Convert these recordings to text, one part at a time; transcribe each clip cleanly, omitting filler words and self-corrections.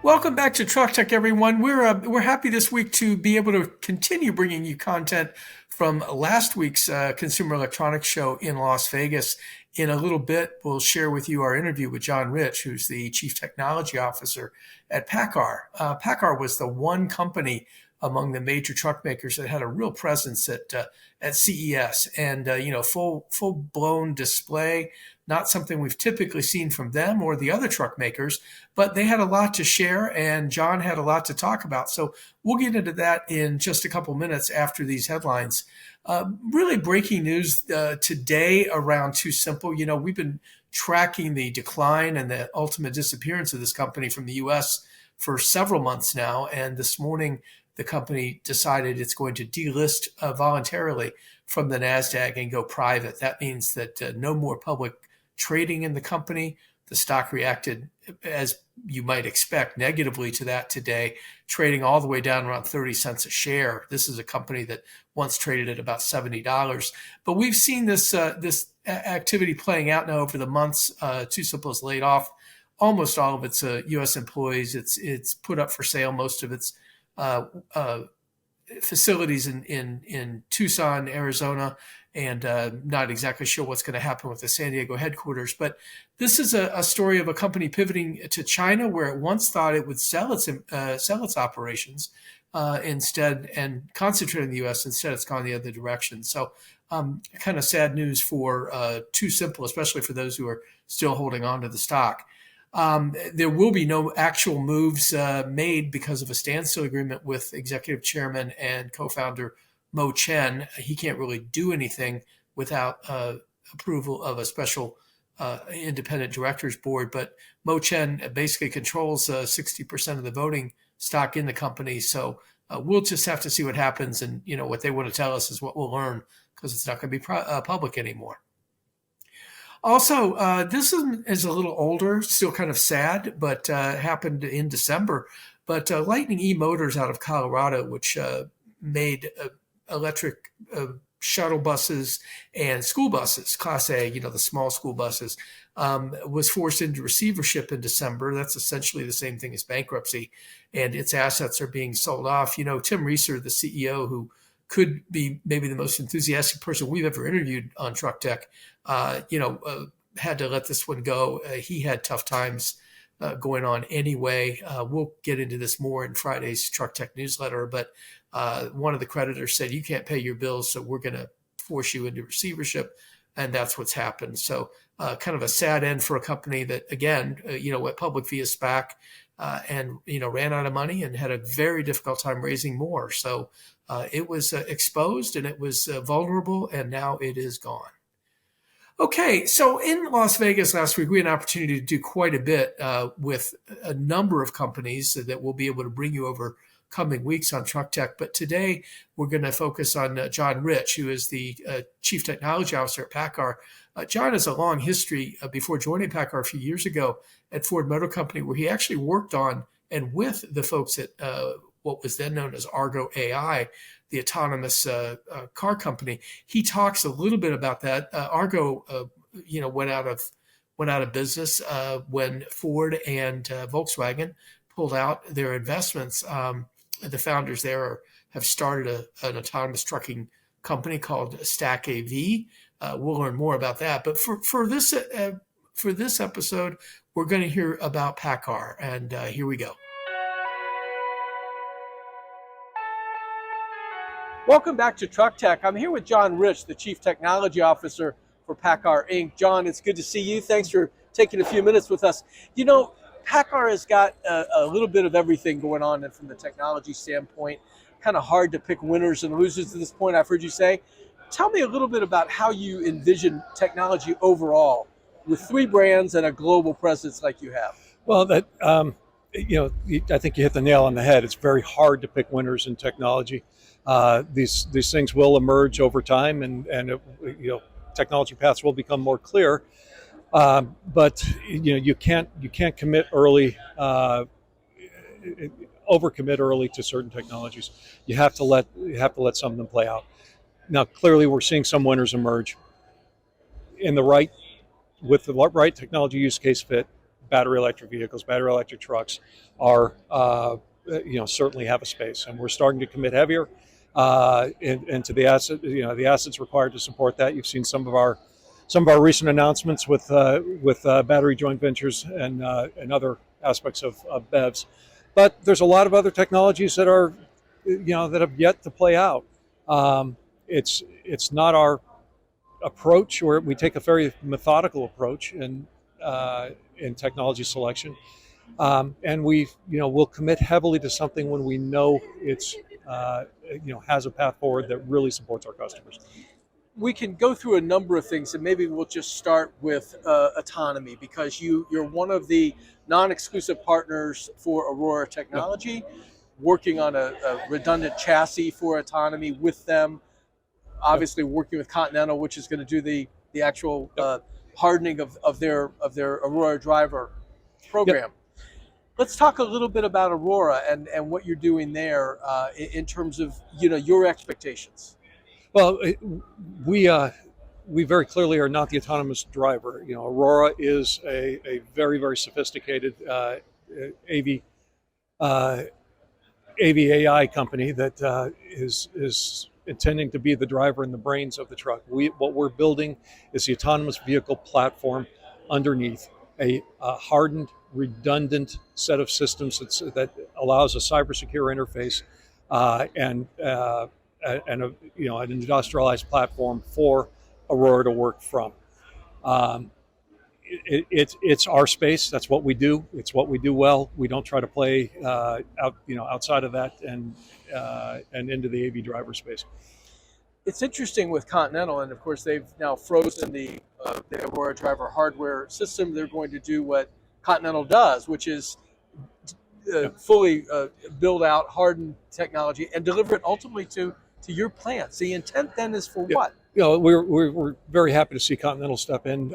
Welcome back to Truck Tech, everyone. We're happy this week to be able to continue bringing you content from last week's Consumer Electronics Show in Las Vegas. In a little bit, we'll share with you our interview with John Rich, who's the Chief Technology Officer at Paccar. Paccar was the one company among the major truck makers that had a real presence at CES, and full blown display. Not something we've typically seen from them or the other truck makers, but they had a lot to share, and John had a lot to talk about. So we'll get into that in just a couple minutes after these headlines. Really breaking news today around Too Simple. We've been tracking the decline and the ultimate disappearance of this company from the U.S. for several months now, and this morning the company decided it's going to delist voluntarily from the NASDAQ and go private. That means that no more public trading in the company. The stock reacted, as you might expect, negatively to that today, trading all the way down around 30 cents a share. This is a company that once traded at about $70. But we've seen this activity playing out now over the months. Too Simple has laid off almost all of its U.S. employees. It's put up for sale most of its facilities in Tucson, Arizona, and not exactly sure what's going to happen with the San Diego headquarters. But this is a story of a company pivoting to China, where it once thought it would sell its operations instead and concentrate in the U.S. Instead, it's gone the other direction. So kind of sad news for Too Simple, especially for those who are still holding on to the stock. There will be no actual moves made because of a standstill agreement with executive chairman and co-founder Mo Chen. He can't really do anything without approval of a special independent directors board. But Mo Chen basically controls 60% of the voting stock in the company. So we'll just have to see what happens. And, what they want to tell us is what we'll learn, because it's not going to be public anymore. Also, this is a little older, still kind of sad, but happened in December. But Lightning E-Motors out of Colorado, which made electric shuttle buses and school buses, Class A, the small school buses, was forced into receivership in December. That's essentially the same thing as bankruptcy, and its assets are being sold off. Tim Reeser, the CEO, who could be maybe the most enthusiastic person we've ever interviewed on Truck Tech, had to let this one go. He had tough times going on anyway. We'll get into this more in Friday's Truck Tech newsletter, but one of the creditors said, you can't pay your bills, so we're going to force you into receivership, and that's what's happened. So kind of a sad end for a company that, again, went public via SPAC and, ran out of money and had a very difficult time raising more. So it was exposed, and it was vulnerable, and now it is gone. Okay, so in Las Vegas last week, we had an opportunity to do quite a bit with a number of companies that we'll be able to bring you over coming weeks on Truck Tech. But today, we're going to focus on John Rich, who is the Chief Technology Officer at Paccar. John has a long history before joining Paccar a few years ago at Ford Motor Company, where he actually worked on and with the folks at what was then known as Argo AI, the autonomous car company. He talks a little bit about that. Argo, went out of business when Ford and Volkswagen pulled out their investments. The founders there have started an autonomous trucking company called Stack AV. We'll learn more about that. But for this episode, we're going to hear about Paccar, and here we go. Welcome back to Truck Tech. I'm here with John Rich, the Chief Technology Officer for Paccar Inc. John, it's good to see you. Thanks for taking a few minutes with us. Paccar has got a little bit of everything going on, and from the technology standpoint, kind of hard to pick winners and losers at this point, I've heard you say. Tell me a little bit about how you envision technology overall with three brands and a global presence like you have. Well, I think you hit the nail on the head. It's very hard to pick winners in technology. These things will emerge over time, and technology paths will become more clear. But you can't commit early, overcommit early to certain technologies. You have to let some of them play out. Now, clearly, we're seeing some winners emerge with the right technology use case fit. battery electric vehicles, battery electric trucks are certainly have a space, and we're starting to commit heavier into the the assets required to support that. You've seen some of our recent announcements with battery joint ventures and other aspects of BEVs, but there's a lot of other technologies that are that have yet to play out. It's not our approach, where we take a very methodical approach in technology selection, and we'll commit heavily to something when we know it's has a path forward that really supports our customers. We can go through a number of things, and maybe we'll just start with autonomy, because you're one of the non-exclusive partners for Aurora Technology, working on a redundant chassis for autonomy with them. Obviously, working with Continental, which is going to do the actual hardening of their Aurora driver program. Let's talk a little bit about Aurora and what you're doing there in terms of your expectations. Well, we very clearly are not the autonomous driver. Aurora is a very, very sophisticated AV AI company that is intending to be the driver and the brains of the truck. What we're building is the autonomous vehicle platform underneath a hardened, redundant set of systems that allows a cybersecure interface and an industrialized platform for Aurora to work from. It's our space. That's what we do. It's what we do well. We don't try to play outside of that and into the AV driver space. It's interesting with Continental, and of course they've now frozen the Aurora driver hardware system. They're going to do what Continental does, which is fully build out hardened technology and deliver it ultimately to your plants. The intent then is for what? We're very happy to see Continental step in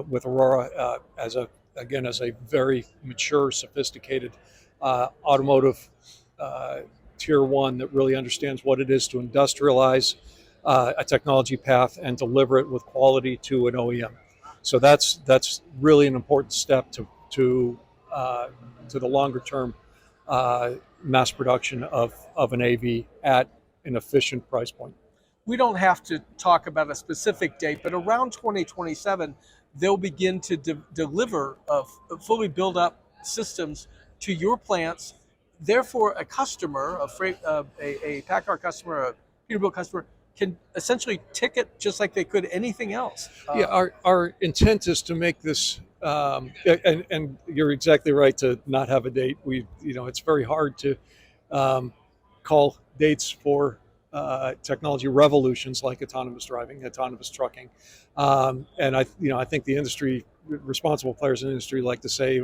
with Aurora as a very mature, sophisticated automotive tier one that really understands what it is to industrialize a technology path and deliver it with quality to an OEM. So that's really an important step to the longer term mass production of an AV at an efficient price point. We don't have to talk about a specific date, but around 2027, they'll begin to deliver fully built up systems to your plants. Therefore, a customer, a Paccar customer, a Peterbilt customer, can essentially ticket just like they could anything else. Our intent is to make this, and you're exactly right to not have a date. It's very hard to call dates for technology revolutions like autonomous driving, autonomous trucking, and I think the industry, responsible players in the industry, like to say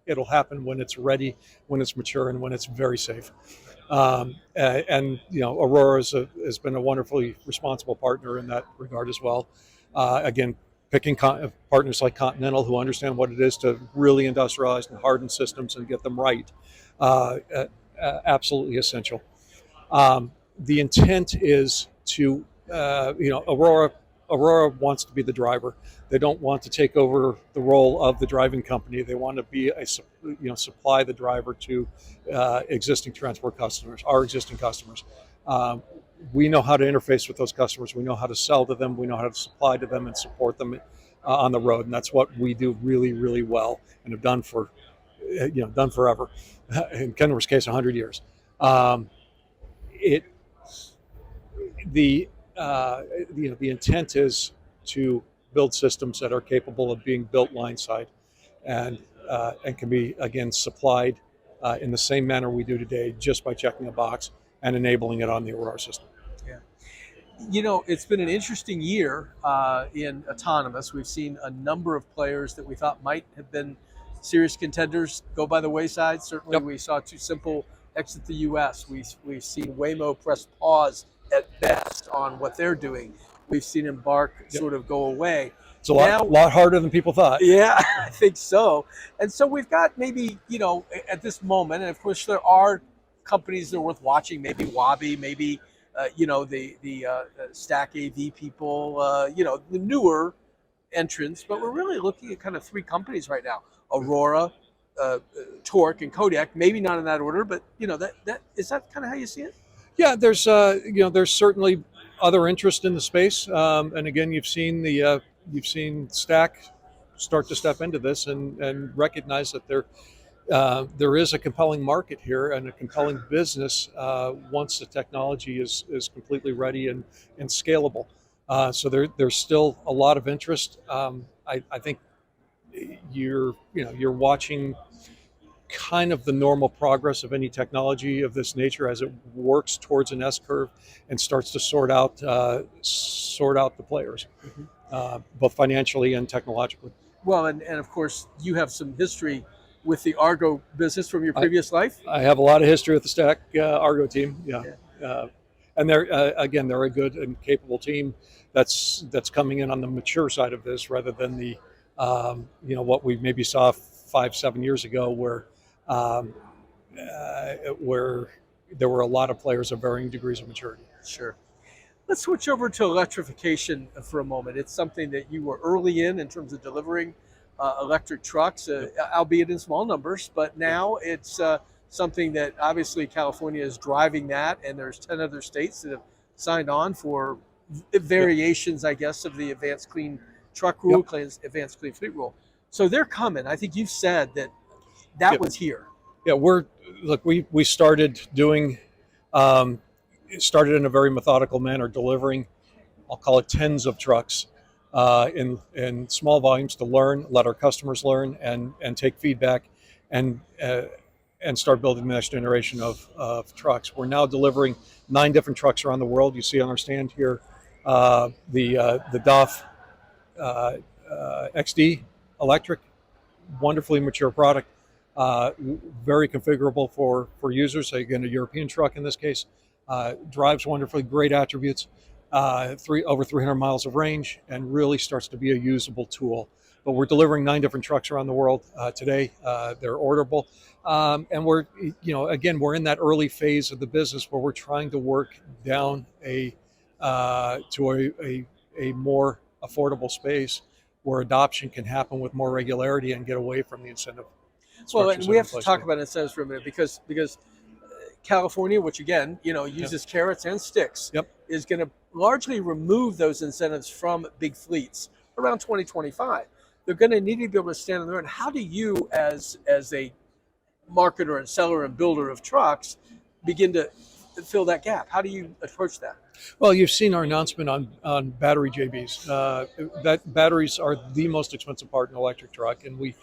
it'll happen when it's ready, when it's mature, and when it's very safe. Aurora has been a wonderfully responsible partner in that regard as well. Again, picking partners like Continental who understand what it is to really industrialize and harden systems and get them right, absolutely essential. The intent is to, Aurora wants to be the driver. They don't want to take over the role of the driving company. They want to be supply the driver to existing transport customers, our existing customers. We know how to interface with those customers. We know how to sell to them. We know how to supply to them and support them on the road. And that's what we do really, really well and have done done forever. In Kenworth's case, 100 years. The intent is to build systems that are capable of being built line side and can be, again, supplied in the same manner we do today, just by checking a box and enabling it on the Aurora system. Yeah. It's been an interesting year in autonomous. We've seen a number of players that we thought might have been serious contenders go by the wayside. Certainly, we saw Too Simple exit the U.S. We've seen Waymo press pause at best on what they're doing. We've seen Embark sort of go away. It's a lot harder than people thought. Yeah, I think so. And so we've got maybe, at this moment, and of course there are companies that are worth watching, maybe Wabi, maybe, the Stack AV people, the newer entrants, but we're really looking at kind of three companies right now. Aurora, Torque, and Kodiak. Maybe not in that order, but that is that kind of how you see it. Yeah, there's certainly other interest in the space, and again, you've seen Stack start to step into this and recognize that there is a compelling market here and a compelling business once the technology is completely ready and scalable. So there's still a lot of interest. I think you're watching kind of the normal progress of any technology of this nature as it works towards an S curve and starts to sort out the players, both financially and technologically. Well, and of course, you have some history with the Argo business from your I, previous life. I have a lot of history with the Stack Argo team. Yeah, Yeah. and they're a good and capable team that's coming in on the mature side of this rather than the what we maybe saw 5-7 years ago um, where there were a lot of players of varying degrees of maturity. Sure. Let's switch over to electrification for a moment. It's something that you were early in terms of delivering electric trucks, albeit in small numbers. But now it's something that obviously California is driving that, and there's 10 other states that have signed on for variations, I guess, of the Advanced Clean Truck Rule, Yep. Advanced Clean Fleet Rule. So they're coming. I think you've said that Yep. was here. Yeah, we started doing started in a very methodical manner, delivering, I'll call it, tens of trucks in small volumes to learn, let our customers learn, and take feedback, and and start building the next generation of trucks. We're now delivering 9 different trucks around the world. You see on our stand here the DOF XD electric, wonderfully mature product, uh, very configurable for users. So again, a European truck in this case, drives wonderfully, great attributes, over 300 miles of range, and really starts to be a usable tool. But we're delivering 9 different trucks around the world today. They're orderable, and again, we're in that early phase of the business where we're trying to work down to a more affordable space where adoption can happen with more regularity and get away from the incentive Well, and structures we that are in have to place talk today. about incentives for a minute because California, which again, Yep. uses carrots and sticks, Yep. is going to largely remove those incentives from big fleets around 2025. They're going to need to be able to stand on their own. How do you, as a marketer and seller and builder of trucks, begin to fill that gap? How do you approach that? Well, you've seen our announcement on battery JBs. That batteries are the most expensive part in an electric truck, and we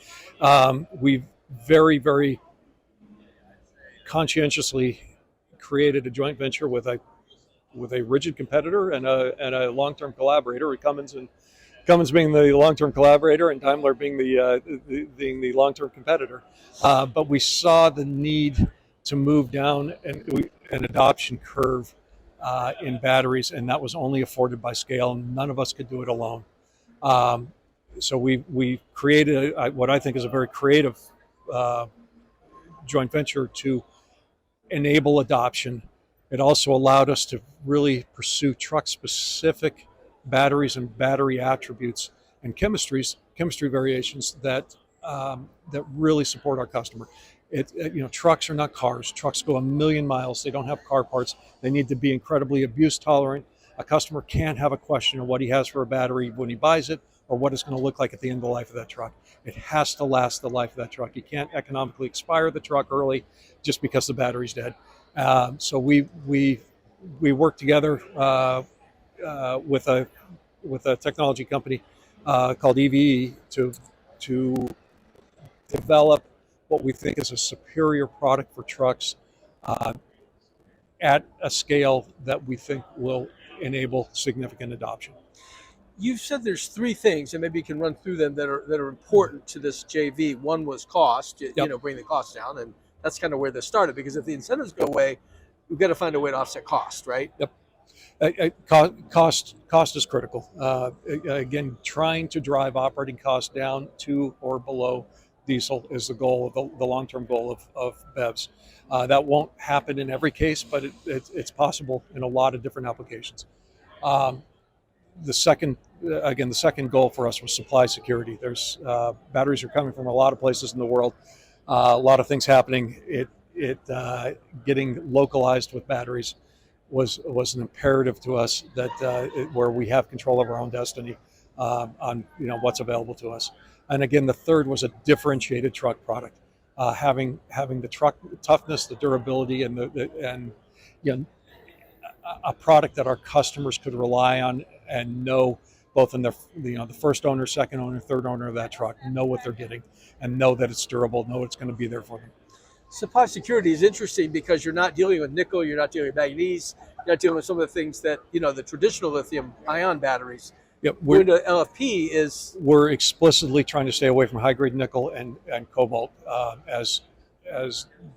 very, very conscientiously created a joint venture with a rigid competitor and a long-term collaborator. Cummins being the long-term collaborator and Daimler being the long-term competitor. But we saw the need to move down an adoption curve in batteries, and that was only afforded by scale. None of us could do it alone. Um, so we created what I think is a very creative uh, joint venture to enable adoption. It also allowed us to really pursue truck specific batteries and battery attributes and chemistry variations that really support our customer. Trucks are not cars. Trucks go a million miles. They don't have car parts. They need to be incredibly abuse tolerant. A customer can't have a question of what he has for a battery when he buys it or what it's going to look like at the end of the life of that truck. It has to last the life of that truck. You can't economically expire the truck early just because the battery's dead. So we work together with a technology company called EVE to develop what we think is a superior product for trucks uh, at a scale that we think will enable significant adoption. You've said there's three things, and maybe you can run through them that are important to this JV. One was cost, Yep. bring the cost down, and that's kind of where this started. Because if the incentives go away, we've got to find a way to offset cost, right? Yep. Cost is critical. Again, trying to drive operating costs down to or below diesel is the goal, the long-term goal of BEVs. That won't happen in every case, but it's possible in a lot of different applications. Um, the second again, the second goal for us was supply security. There's batteries are coming from a lot of places in the world, a lot of things happening. It getting localized with batteries was an imperative to us that where we have control of our own destiny on what's available to us. And again, the third was a differentiated truck product, having the truck toughness, the durability, and you know a product that our customers could rely on and know both in the first owner, second owner, third owner of that truck, know what they're getting and know that it's durable, know it's going to be there for them. Supply security is interesting because you're not dealing with nickel, you're not dealing with manganese, you're not dealing with some of the things that the traditional lithium ion batteries. Yep, Going to LFP is we're explicitly trying to stay away from high grade nickel and cobalt as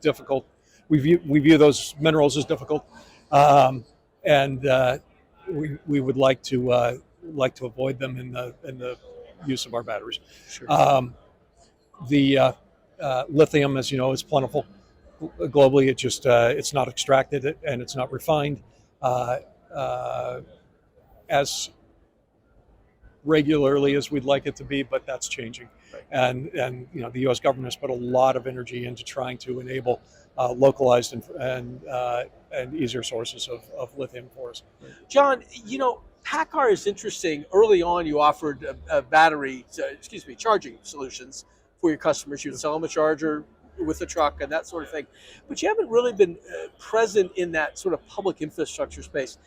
difficult. We view those minerals as difficult, and we would like to avoid them in the use of our batteries. sure. The lithium, as you know, is plentiful globally. It just it's not extracted and it's not refined as regularly as we'd like it to be, but that's changing. Right. And the U.S. government has put a lot of energy into trying to enable localized and easier sources of lithium for us. John, Paccar is interesting. Early on, you offered charging solutions for your customers. You'd sell them a charger with a truck and that sort of thing. But you haven't really been present in that sort of public infrastructure space.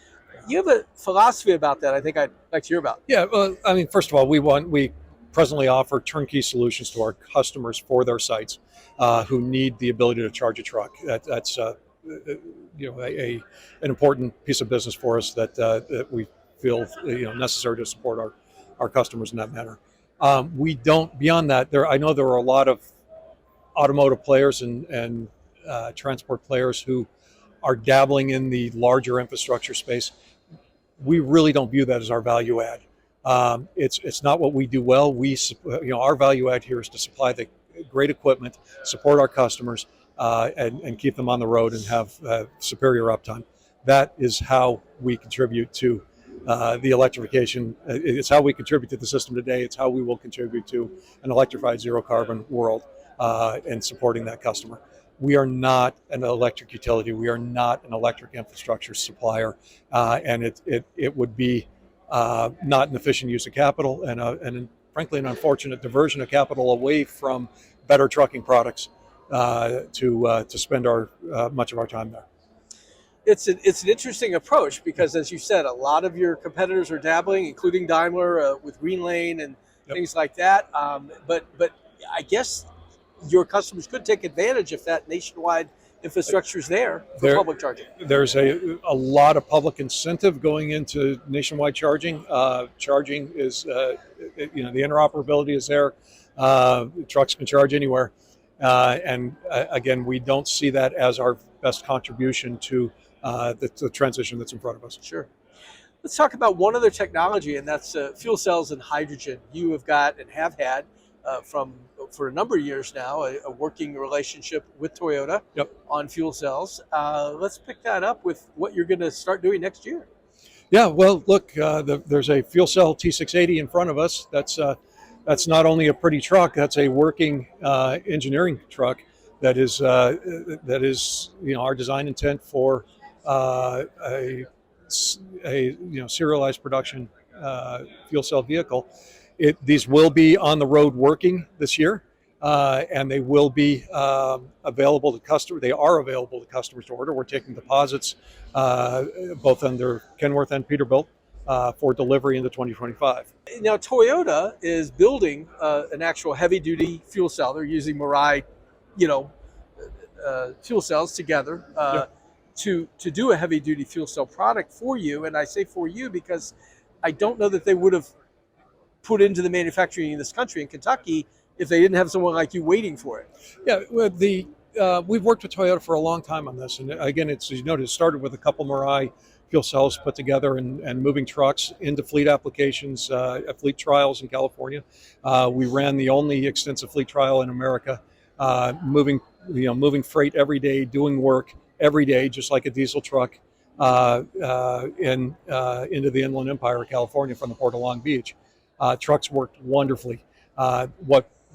You have a philosophy about that I think I'd like to hear about. Yeah, well, I mean, first of all, we presently offer turnkey solutions to our customers for their sites who need the ability to charge a truck. That's an important piece of business for us that we feel necessary to support our customers in that manner. We don't beyond that. I know there are a lot of automotive players and transport players who are dabbling in the larger infrastructure space. We really don't view that as our value add. It's not what we do well. Our value add here is to supply the great equipment, support our customers, and keep them on the road and have superior uptime. That is how we contribute to the electrification. It's how we contribute to the system today. It's how we will contribute to an electrified zero carbon world and supporting that customer. We are not an electric utility. We are not an electric infrastructure supplier, and it would be not an efficient use of capital and frankly an unfortunate diversion of capital away from better trucking products to spend much of our time there. It's an interesting approach because, as you said, a lot of your competitors are dabbling, including Daimler with Green Lane and things like that. But I guess your customers could take advantage if that nationwide infrastructure is there for public charging. There's a lot of public incentive going into nationwide charging. Charging is, the interoperability is there. Trucks can charge anywhere. And again, we don't see that as our best contribution to the transition that's in front of us. Sure. Let's talk about one other technology, and that's fuel cells and hydrogen. You have got and have had for a number of years now a working relationship with Toyota on fuel cells. Let's pick that up with what you're going to start doing next year. Yeah, well, look, there's a fuel cell T680 in front of us. That's not only a pretty truck, that's a working engineering truck that is our design intent for a serialized production fuel cell vehicle. These will be on the road working this year, and they will be available to customers. They are available to customers to order. We're taking deposits both under Kenworth and Peterbilt for delivery into 2025. Now, Toyota is building an actual heavy-duty fuel cell. They're using Mirai, fuel cells together to do a heavy-duty fuel cell product for you. And I say for you because I don't know that they would have put into the manufacturing in this country, in Kentucky, if they didn't have someone like you waiting for it. Yeah, well, we've worked with Toyota for a long time on this. And again, as you noticed, it started with a couple Mirai fuel cells put together and moving trucks into fleet applications, fleet trials in California. We ran the only extensive fleet trial in America, moving freight every day, doing work every day, just like a diesel truck, into the Inland Empire of California from the Port of Long Beach. Trucks worked wonderfully.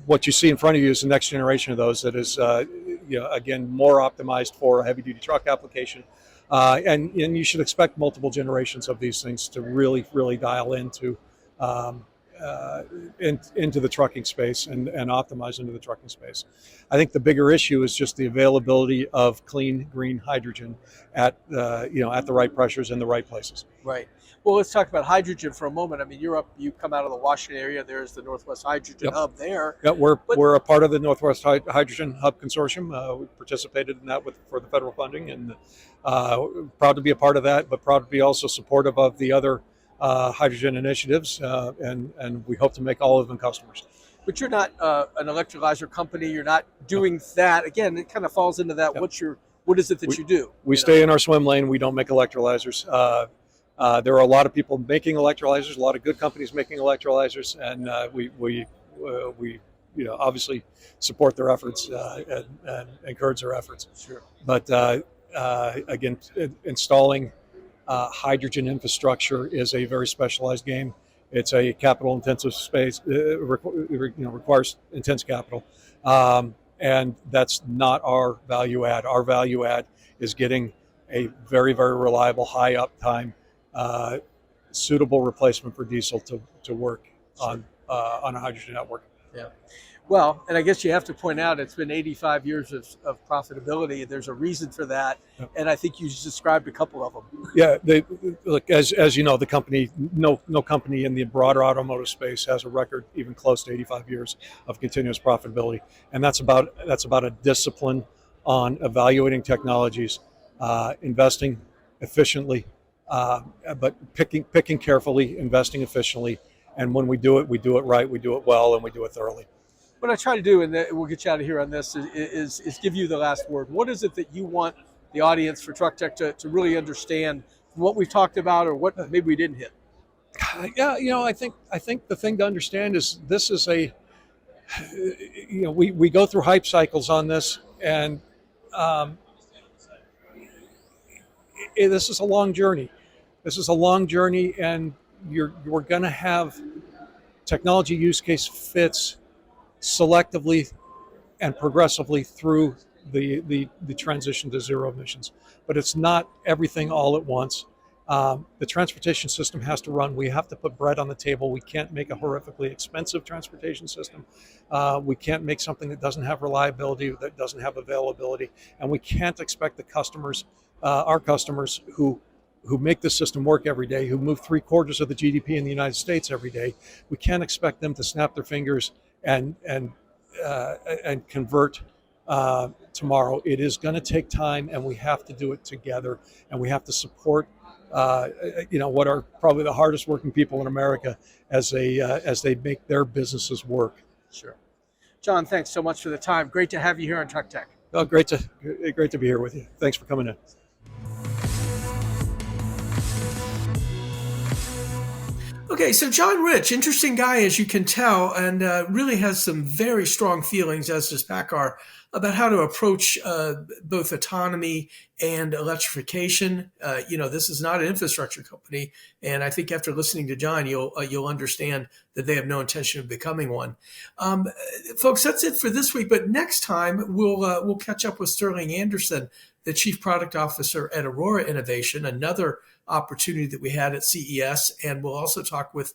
What you see in front of you is the next generation of those that is, again, more optimized for a heavy-duty truck application. And you should expect multiple generations of these things to really, really dial into into the trucking space and optimize into the trucking space. I think the bigger issue is just the availability of clean green hydrogen at the right pressures in the right places. Right. Well, let's talk about hydrogen for a moment. I mean, you come out of the Washington area. There's the Northwest Hydrogen Hub there. Yeah, we're a part of the Northwest Hydrogen Hub Consortium. We participated in that for the federal funding, and proud to be a part of that, but proud to be also supportive of the other hydrogen initiatives, and we hope to make all of them customers. But you're not an electrolyzer company. You're not doing that. Again, it kind of falls into that. Yep. What is it that you do? We stay in our swim lane. We don't make electrolyzers. There are a lot of people making electrolyzers, a lot of good companies making electrolyzers, and we obviously support their efforts and encourage their efforts. Sure. But again, installing hydrogen infrastructure is a very specialized game. It's a capital-intensive space. Requires intense capital, and that's not our value add. Our value add is getting a very, very reliable, high uptime, suitable replacement for diesel to work on a hydrogen network. Yeah. Well, and I guess you have to point out it's been 85 years of profitability. There's a reason for that, yep. And I think you just described a couple of them. Yeah, look, as you know, the company, no company in the broader automotive space has a record even close to 85 years of continuous profitability, and that's about a discipline on evaluating technologies, investing efficiently, but picking carefully, investing efficiently, and when we do it right, we do it well, and we do it thoroughly. What I try to do, and we'll get you out of here on this, is give you the last word. What is it that you want the audience for Truck Tech to really understand from what we've talked about, or what maybe we didn't hit? Yeah, I think the thing to understand is this is we go through hype cycles on this, and this is a long journey. This is a long journey, and we're going to have technology use case fits selectively and progressively through the transition to zero emissions. But it's not everything all at once. The transportation system has to run. We have to put bread on the table. We can't make a horrifically expensive transportation system. We can't make something that doesn't have reliability, that doesn't have availability. And we can't expect the customers, our customers who make the system work every day, who move 3/4 of the GDP in the United States every day, we can't expect them to snap their fingers and convert tomorrow. It is going to take time, and we have to do it together, and we have to support what are probably the hardest working people in America as they make their businesses work. Sure. John, thanks so much for the time. Great to have you here on Truck Tech. Oh, great to be here with you. Thanks for coming in. Okay, so John Rich, interesting guy, as you can tell, and really has some very strong feelings, as does Paccar, about how to approach both autonomy and electrification. This is not an infrastructure company, and I think after listening to John, you'll understand that they have no intention of becoming one. Folks, that's it for this week. But next time, we'll catch up with Sterling Anderson, the Chief Product Officer at Aurora Innovation, another opportunity that we had at CES, and we'll also talk with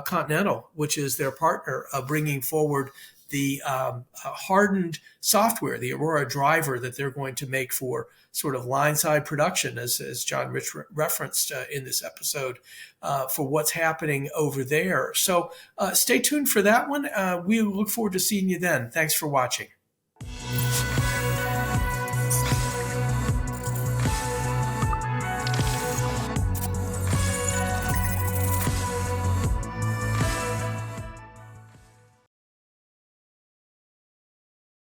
Continental, which is their partner, bringing forward the hardened software, the Aurora driver that they're going to make for sort of line-side production, as John Rich referenced in this episode, for what's happening over there. So stay tuned for that one. We look forward to seeing you then. Thanks for watching.